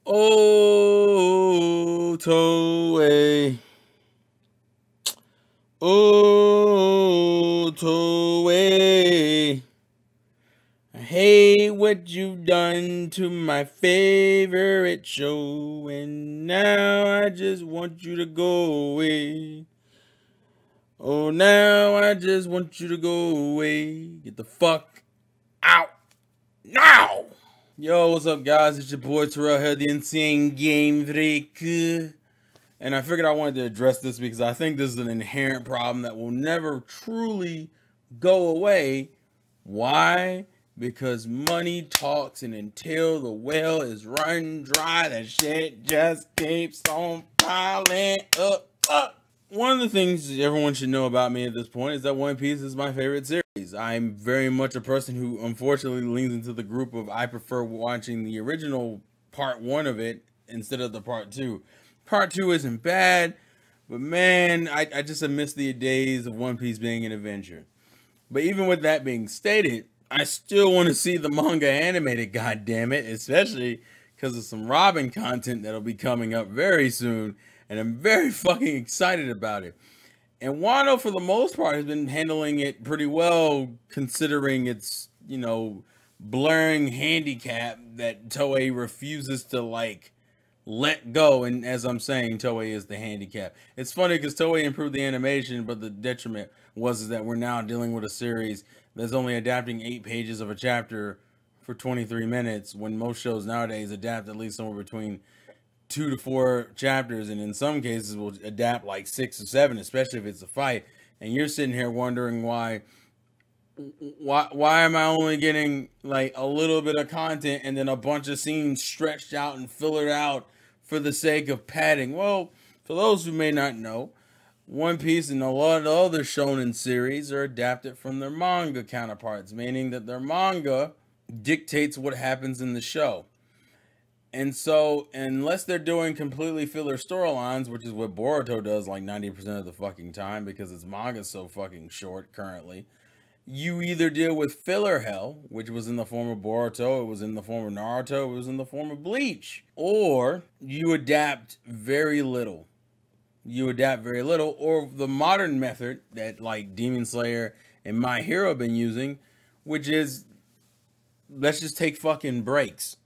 Oh, Toei. Oh, Toei. I hate what you've done to my favorite show, and now I just want you to go away. Oh, now I just want you to go away. Get the fuck out now. Yo, what's up, guys? It's your boy Terrell here, the Insane Game Freak. And I figured I wanted to address this because I think this is an inherent problem that will never truly go away. Why? Because money talks, and until the well is run dry, that shit just keeps on piling up. One of the things everyone should know about me at this point is that One Piece is my favorite series. I'm very much a person who unfortunately leans into the group of I prefer watching the original part 1 of it instead of the part 2. Part 2 isn't bad, but man, I just miss the days of One Piece being an adventure. But even with that being stated, I still want to see the manga animated, goddammit, especially because of some Robin content that'll be coming up very soon, and I'm very fucking excited about it. And Wano, for the most part, has been handling it pretty well, considering its, blurring handicap that Toei refuses to, let go. And as I'm saying, Toei is the handicap. It's funny because Toei improved the animation, but the detriment was that we're now dealing with a series that's only adapting 8 pages of a chapter for 23 minutes, when most shows nowadays adapt at least somewhere between 2 to 4 chapters, and in some cases will adapt like 6 or 7, especially if it's a fight. And you're sitting here wondering why am I only getting like a little bit of content and then a bunch of scenes stretched out and fillered out for the sake of padding? Well, for those who may not know, One Piece and a lot of the other shonen series are adapted from their manga counterparts, meaning that their manga dictates what happens in the show. And so, unless they're doing completely filler storylines, which is what Boruto does like 90% of the fucking time because its manga's so fucking short currently, you either deal with filler hell, which was in the form of Boruto, it was in the form of Naruto, it was in the form of Bleach, or you adapt very little. Or the modern method that like Demon Slayer and My Hero have been using, which is, let's just take fucking breaks.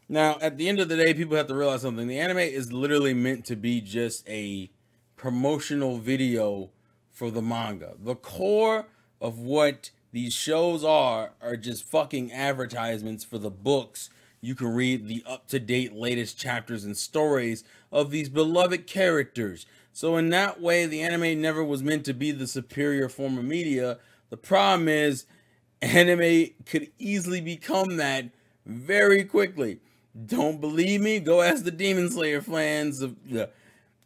Now, at the end of the day, people have to realize something. The anime is literally meant to be just a promotional video for the manga. The core of what these shows are just fucking advertisements for the books. You can read the up-to-date latest chapters and stories of these beloved characters. So in that way, the anime never was meant to be the superior form of media. The problem is, anime could easily become that very quickly. Don't believe me? Go ask the Demon Slayer fans.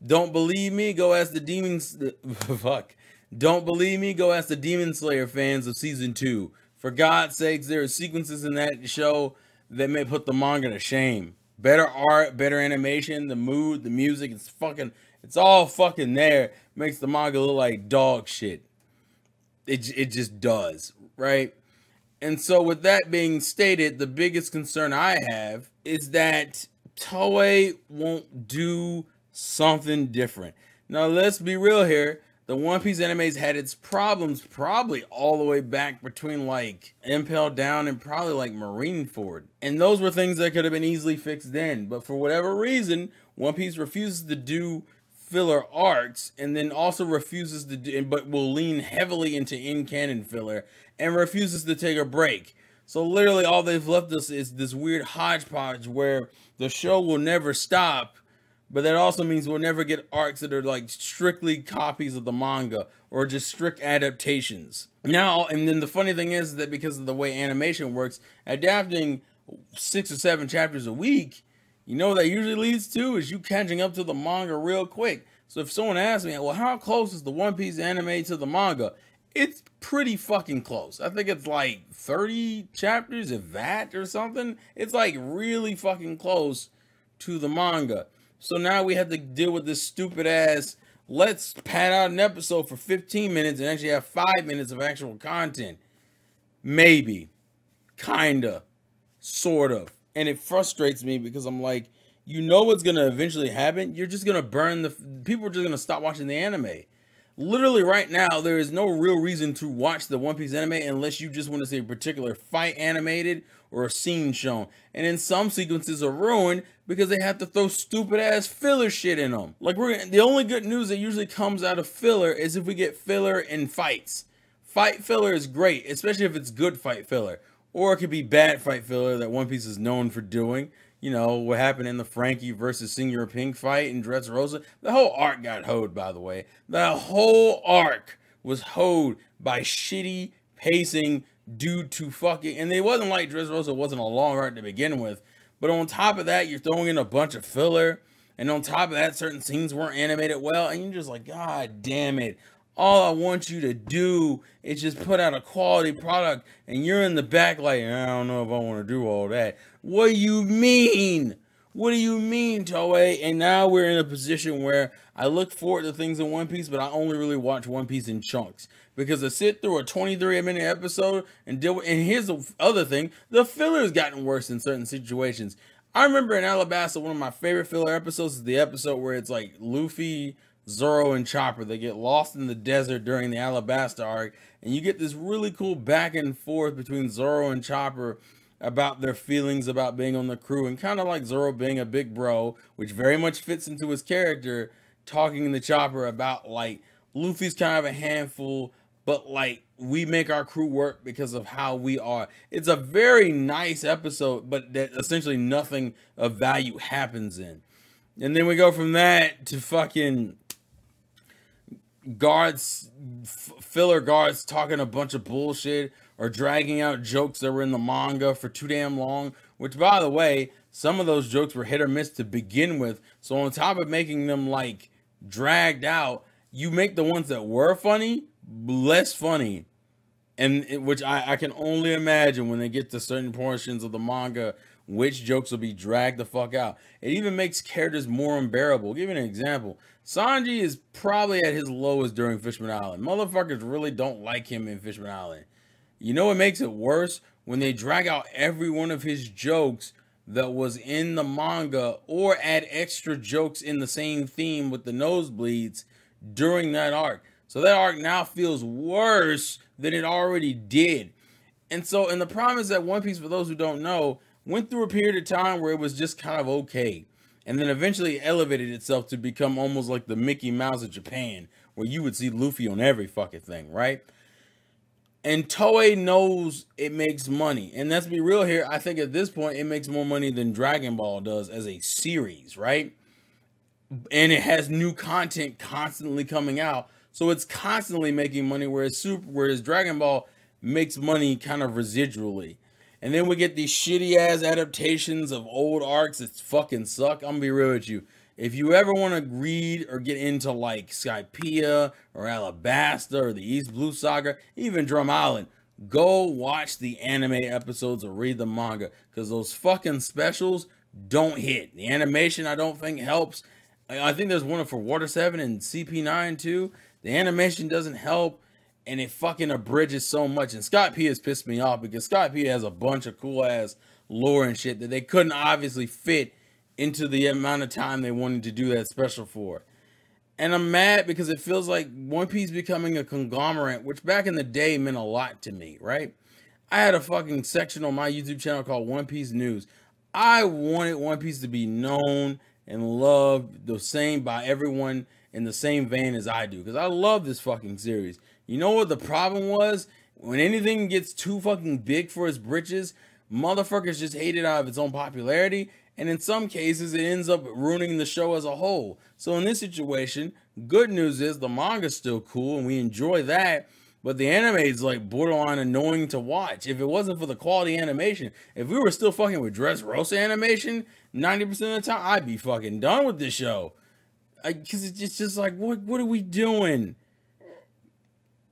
Don't believe me? Go ask the Demons. Fuck. Don't believe me? Go ask the Demon Slayer fans of season 2. For God's sakes, there are sequences in that show that may put the manga to shame. Better art, better animation, the mood, the music, it's all fucking there. Makes the manga look like dog shit. It just does, right? And so with that being stated, the biggest concern I have is that Toei won't do something different. Now, let's be real here. The One Piece anime's had its problems probably all the way back between like Impel Down and probably like Marineford. And those were things that could have been easily fixed then. But for whatever reason, One Piece refuses to do filler arcs, and then also refuses to do, but will lean heavily into in-canon filler and refuses to take a break. So literally all they've left us is this weird hodgepodge where the show will never stop, but that also means we'll never get arcs that are like strictly copies of the manga or just strict adaptations. Now, and then the funny thing is that because of the way animation works, adapting 6 or 7 chapters a week, you know what that usually leads to is you catching up to the manga real quick. So if someone asks me, well, how close is the One Piece anime to the manga? It's pretty fucking close. I think it's like 30 chapters, if that, or something. It's like really fucking close to the manga. So now we have to deal with this stupid ass, let's pad out an episode for 15 minutes and actually have 5 minutes of actual content. Maybe. Kinda. Sort of. And it frustrates me because I'm like, you know what's gonna eventually happen. You're just gonna burn the people are just gonna stop watching the anime. Literally right now, there is no real reason to watch the One Piece anime unless you just want to see a particular fight animated or a scene shown. And then some sequences are ruined because they have to throw stupid ass filler shit in them. Like the only good news that usually comes out of filler is if we get filler in fights. Fight filler is great, especially if it's good fight filler. Or it could be bad fight filler that One Piece is known for doing. You know, what happened in the Frankie versus Senor Pink fight in Dressrosa. The whole arc got hoed, by the way. The whole arc was hoed by shitty pacing due to fucking... And it wasn't like Dressrosa wasn't a long arc to begin with. But on top of that, you're throwing in a bunch of filler. And on top of that, certain scenes weren't animated well. And you're just like, God damn it. All I want you to do is just put out a quality product, and you're in the back like, I don't know if I want to do all that. What do you mean? What do you mean, Toei? And now we're in a position where I look forward to things in One Piece, but I only really watch One Piece in chunks. Because to sit through a 23-minute episode and deal with, and here's the other thing, the filler's gotten worse in certain situations. I remember in Alabasta, one of my favorite filler episodes is the episode where it's like Luffy, Zoro, and Chopper. They get lost in the desert during the Alabasta arc, and you get this really cool back and forth between Zoro and Chopper about their feelings about being on the crew, and kind of like Zoro being a big bro, which very much fits into his character, talking to Chopper about like Luffy's kind of a handful, but like we make our crew work because of how we are. It's a very nice episode, but that essentially nothing of value happens in. And then we go from that to fucking guards, filler guards talking a bunch of bullshit or dragging out jokes that were in the manga for too damn long, which, by the way, some of those jokes were hit or miss to begin with. So on top of making them like dragged out, you make the ones that were funny less funny. And which I can only imagine when they get to certain portions of the manga, which jokes will be dragged the fuck out. It even makes characters more unbearable. I'll give you an example. Sanji is probably at his lowest during Fishman Island. Motherfuckers really don't like him in Fishman Island. You know what makes it worse? When they drag out every one of his jokes that was in the manga or add extra jokes in the same theme with the nosebleeds during that arc. So that arc now feels worse than it already did. And the problem is that One Piece, for those who don't know, went through a period of time where it was just kind of okay. And then eventually elevated itself to become almost like the Mickey Mouse of Japan, where you would see Luffy on every fucking thing, right? And Toei knows it makes money. And let's be real here, I think at this point it makes more money than Dragon Ball does as a series, right? And it has new content constantly coming out. So it's constantly making money, whereas Dragon Ball makes money kind of residually. And then we get these shitty ass adaptations of old arcs that fucking suck. I'm gonna be real with you. If you ever want to read or get into like Skypiea or Alabasta or the East Blue Saga, even Drum Island, go watch the anime episodes or read the manga, because those fucking specials don't hit. The animation I don't think helps. I think there's one for Water 7 and CP9 too. The animation doesn't help, and it fucking abridges so much. And Skypiea has pissed me off because Skypiea has a bunch of cool ass lore and shit that they couldn't obviously fit into the amount of time they wanted to do that special for. And I'm mad because it feels like One Piece becoming a conglomerate, which back in the day meant a lot to me, right? I had a fucking section on my YouTube channel called One Piece News. I wanted One Piece to be known and loved the same by everyone in the same vein as I do, because I love this fucking series. You know what the problem was? When anything gets too fucking big for its britches, motherfuckers just hate it out of its own popularity, and in some cases it ends up ruining the show as a whole. So in this situation, good news is the manga's still cool and we enjoy that, but the anime is like borderline annoying to watch. If it wasn't for the quality animation, if we were still fucking with Dressrosa animation 90% of the time, I'd be fucking done with this show. Because it's just like, what are we doing?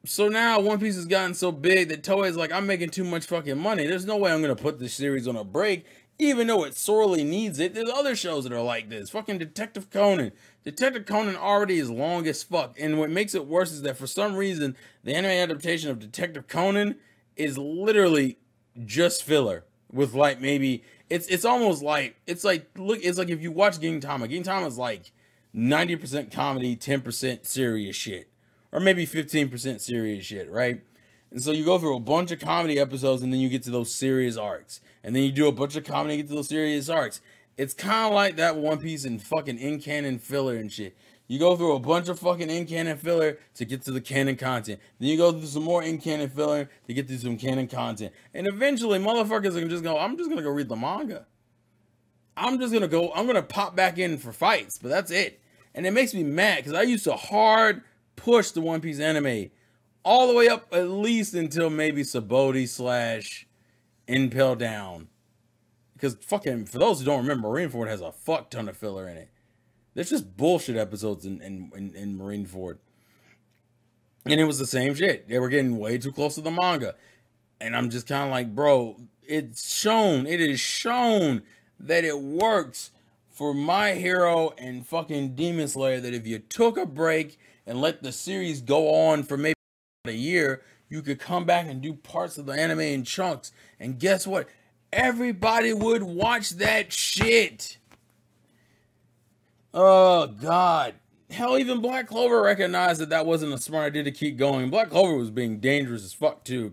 So now One Piece has gotten so big that Toei's like, I'm making too much fucking money. There's no way I'm going to put this series on a break, even though it sorely needs it. There's other shows that are like this. Fucking Detective Conan. Detective Conan already is long as fuck. And what makes it worse is that for some reason, the anime adaptation of Detective Conan is literally just filler. With like maybe It's almost like it's like if you watch Gintama. Gintama is like 90% comedy, 10% serious shit, or maybe 15% serious shit, right? And so you go through a bunch of comedy episodes, and then you get to those serious arcs, and then you do a bunch of comedy, and get to those serious arcs. It's kind of like that One Piece and fucking in canon filler and shit. You go through a bunch of fucking in canon filler to get to the canon content. Then you go through some more in canon filler to get to some canon content. And eventually, motherfuckers are just go, I'm just gonna go read the manga. I'm gonna pop back in for fights, but that's it. And it makes me mad because I used to hard push the One Piece anime all the way up at least until maybe Sabaody / Impel Down. Because fucking, for those who don't remember, Marineford has a fuck ton of filler in it. There's just bullshit episodes in Marineford. And it was the same shit. They were getting way too close to the manga. And I'm just kind of like, bro, it is shown that it works for My Hero and fucking Demon Slayer, that if you took a break and let the series go on for maybe a year, you could come back and do parts of the anime in chunks. And guess what? Everybody would watch that shit. Oh, God. Hell, even Black Clover recognized that wasn't a smart idea to keep going. Black Clover was being dangerous as fuck, too.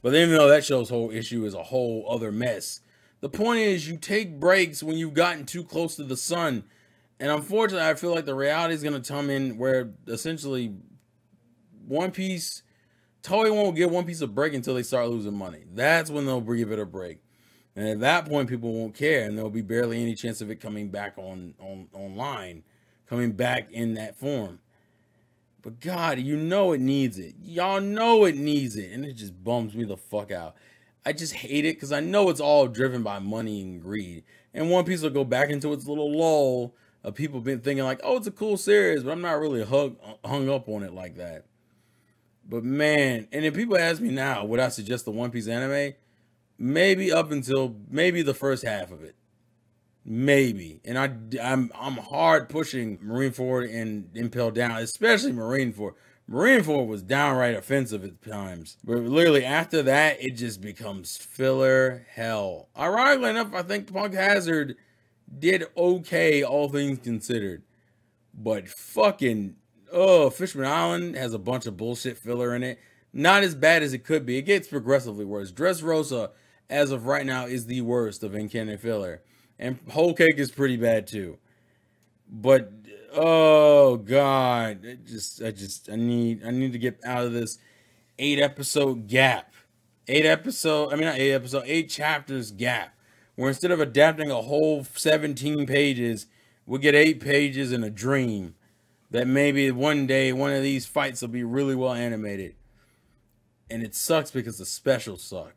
But even though that show's whole issue is a whole other mess, the point is you take breaks when you've gotten too close to the sun. And unfortunately, I feel like the reality is going to come in where essentially One Piece, Toei won't give One Piece a break until they start losing money. That's when they'll give it a break. And at that point, people won't care, and there'll be barely any chance of it coming back online, coming back in that form. But God, you know it needs it. Y'all know it needs it, and it just bums me the fuck out. I just hate it because I know it's all driven by money and greed. And One Piece will go back into its little lull of people been thinking like, oh, it's a cool series, but I'm not really hung up on it like that. But man, and if people ask me now, would I suggest the One Piece anime? Maybe up until maybe the first half of it, maybe. And I'm hard pushing Marineford and Impel Down, especially Marineford. Marineford was downright offensive at times, but literally after that, it just becomes filler hell. Ironically enough, I think Punk Hazard did okay, all things considered, but fucking Fishman Island has a bunch of bullshit filler in it. Not as bad as it could be. It gets progressively worse. Dressrosa, as of right now, is the worst of in-canon filler. And Whole Cake is pretty bad too. But oh God, I need to get out of this 8-episode gap. 8 chapters gap. Where instead of adapting a whole 17 pages, we get 8 pages in a dream that maybe one day one of these fights will be really well animated. And it sucks because the specials suck.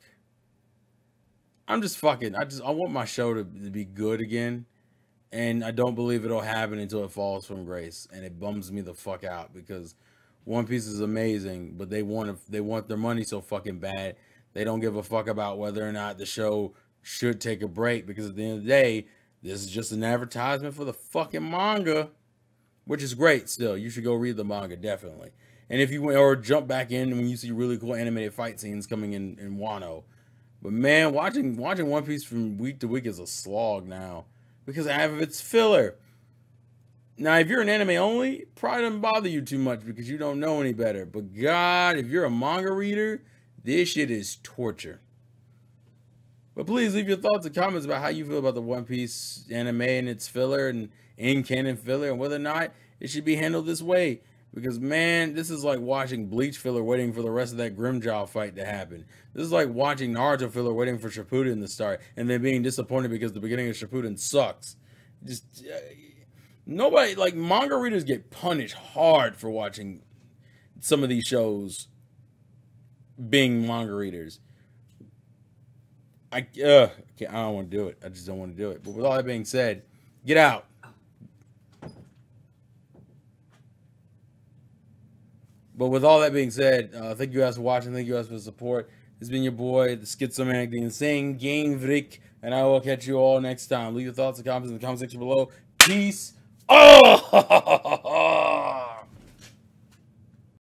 I want my show to be good again. And I don't believe it'll happen until it falls from grace. And it bums me the fuck out because One Piece is amazing, but they want their money so fucking bad. They don't give a fuck about whether or not the show should take a break, because at the end of the day, this is just an advertisement for the fucking manga, which is great still. You should go read the manga, definitely. And if you or jump back in when you see really cool animated fight scenes coming in Wano. But man, watching One Piece from week to week is a slog now, because half of it's filler. Now, if you're an anime only, it probably doesn't bother you too much because you don't know any better. But God, if you're a manga reader, this shit is torture. But please leave your thoughts and comments about how you feel about the One Piece anime and its filler and in-canon filler, and whether or not it should be handled this way. Because, man, this is like watching Bleach filler waiting for the rest of that Grimmjow fight to happen. This is like watching Naruto filler waiting for Shippuden to start and then being disappointed because the beginning of Shippuden sucks. Just nobody, like, manga readers get punished hard for watching some of these shows being manga readers. I don't want to do it. I just don't want to do it. But with all that being said, get out. But with all that being said, thank you guys for watching. Thank you guys for the support. This has been your boy, the Schizomaniac, the Insane Game Vrick, and I will catch you all next time. Leave your thoughts and comments in the comment section below. Peace. Oh!